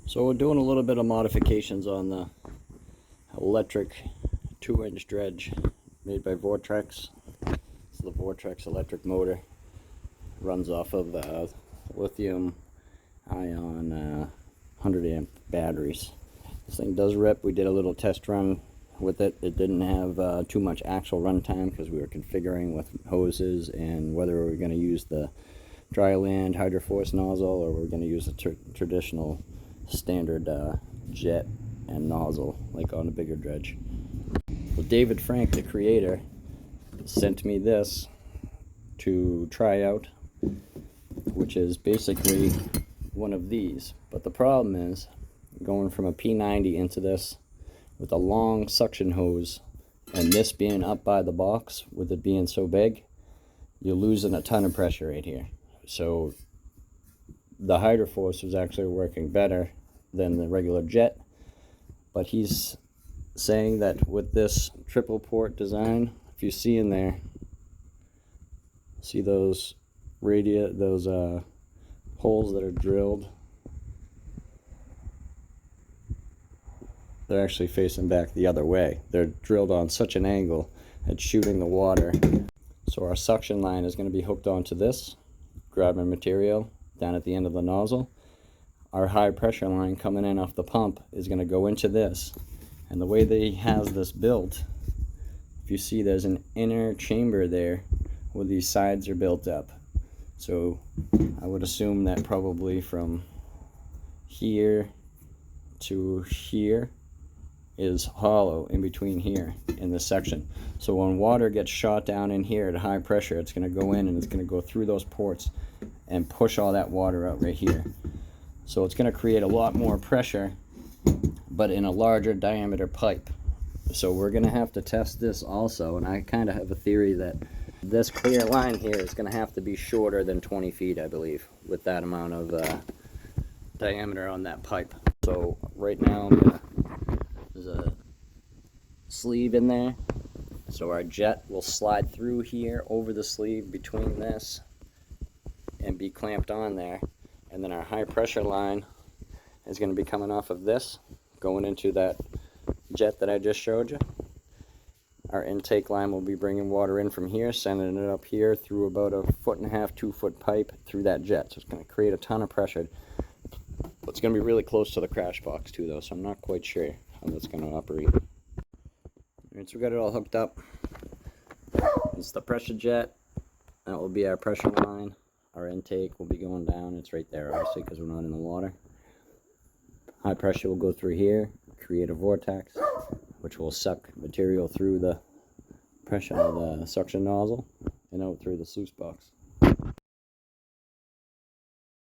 So we're doing a little bit of modifications on the electric 2-inch dredge made by Vortex. It's the Vortex electric motor. Runs off of lithium ion 100 amp batteries. This thing does rip. We did a little test run with it. It didn't have too much actual run time because we were configuring with hoses and whether we were going to use the dry land hydroforce nozzle or we're going to use a traditional standard jet and nozzle like on a bigger dredge. Well, David Frank, the creator, sent me this to try out, which is basically one of these. But the problem is going from a P90 into this with a long suction hose and this being up by the box with it being so big, you're losing a ton of pressure right here. So the hydroforce was actually working better than the regular jet, but he's saying that with this triple port design, if you see in there, see those holes that are drilled, they're actually facing back the other way. They're drilled on such an angle it's shooting the water. So our suction line is going to be hooked onto this grabbing material down at the end of the nozzle. Our high pressure line coming in off the pump is going to go into this, and the way that he has this built, if you see there's an inner chamber there where these sides are built up. So I would assume that probably from here to here is hollow in between here in this section. So when water gets shot down in here at high pressure, it's going to go in and it's going to go through those ports and push all that water out right here. So it's going to create a lot more pressure, but in a larger diameter pipe. So we're going to have to test this also, and I kind of have a theory that this clear line here is going to have to be shorter than 20 feet, I believe, with that amount of diameter on that pipe. So right now there's a sleeve in there, so our jet will slide through here over the sleeve between this and be clamped on there, and then our high pressure line is going to be coming off of this going into that jet that I just showed you. Our intake line will be bringing water in from here, sending it up here through about a 1.5 to 2 foot pipe through that jet. So it's going to create a ton of pressure. It's going to be really close to the crash box too though, so I'm not quite sure how that's going to operate. Alright, so we got it all hooked up. It's the pressure jet. That will be our pressure line. Our intake will be going down. It's right there obviously because we're not in the water. High pressure will go through here, create a vortex, which will suck material through the pressure of the suction nozzle and out through the sluice box.